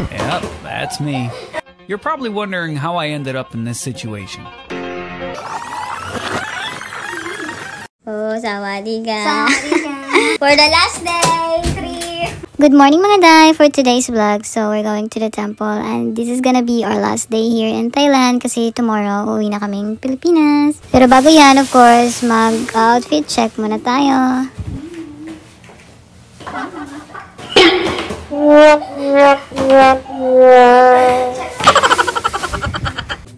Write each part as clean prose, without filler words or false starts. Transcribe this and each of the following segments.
Yep, that's me. You're probably wondering how I ended up in this situation. Oh, sawadika. For the last day, 3. Good morning mga day for today's vlog. So, we're going to the temple and this is gonna be our last day here in Thailand kasi tomorrow uwi na kaming Pilipinas. Pero bago yan, of course, mag-outfit check muna tayo.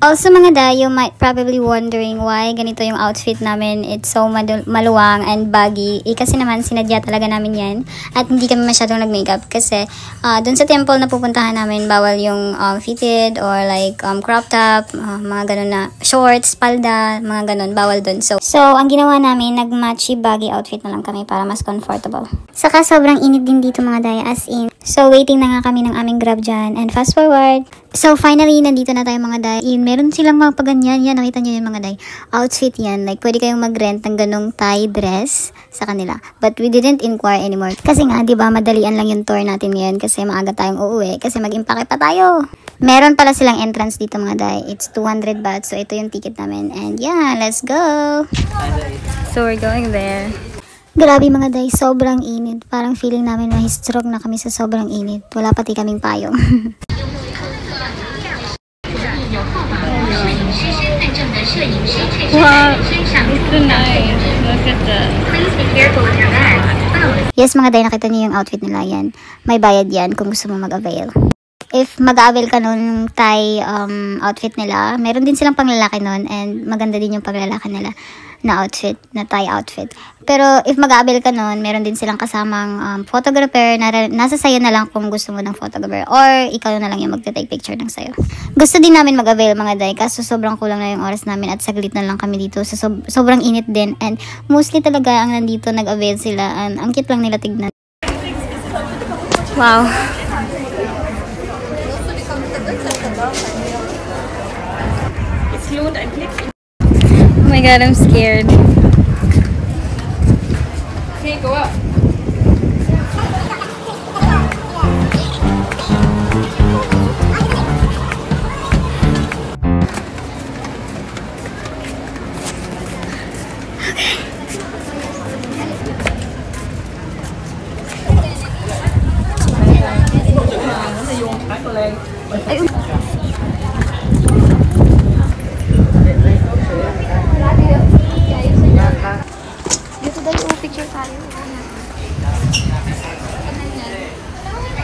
Also mga day, you might probably wondering why ganito yung outfit namin. It's so maluwang and baggy. Kasi naman sinadya talaga namin yan. At hindi kami masyadong nag-makeup kasi dun sa temple na pupuntahan namin, bawal yung fitted or like crop top, mga ganun na shorts, palda, mga ganun, bawal dun. So ang ginawa namin, nag-matchy baggy outfit na lang kami para mas comfortable. Saka sobrang init din dito mga day, as in. So waiting na nga kami ng aming grab dyan and fast forward. So finally, nandito na tayo mga day. Meron silang mga paganyan. Yan, nakita nyo yung mga day. Outfit yan. Like, pwede kayong mag-rent ng ganong Thai dress sa kanila. But we didn't inquire anymore. Kasi nga, di ba, madalian lang yung tour natin ngayon kasi maaga tayong uuwi. Kasi mag-impake pa tayo. Meron pala silang entrance dito mga day. It's 200 baht. So, ito yung ticket namin. And yeah, let's go! So, we're going there. Grabe mga day, sobrang init. Parang feeling namin mahistroke na kami sa sobrang init. Wala pati kaming payong. Wow, it's so nice. Look at that. Please be careful with your bag. Yes mga day, nakita niyo yung outfit nila yan. May bayad yan kung gusto mo mag-avail. If mag-avail ka nun Thai outfit nila, meron din silang panglalaki nun and maganda din yung panglalaki nila na outfit, na Thai outfit. Pero if mag-avail ka nun, meron din silang kasamang photographer na nasa sayo na lang kung gusto mo ng photographer or ikaw na lang yung magta-take picture ng sayo. Gusto din namin mag-avail mga day kaso sobrang kulang na yung oras namin at saglit na lang kami dito sa sobrang init din and mostly talaga ang nandito nag-avail sila and ang cute lang nila tignan. Wow. Oh my god, I'm scared. Okay, go up. Ay,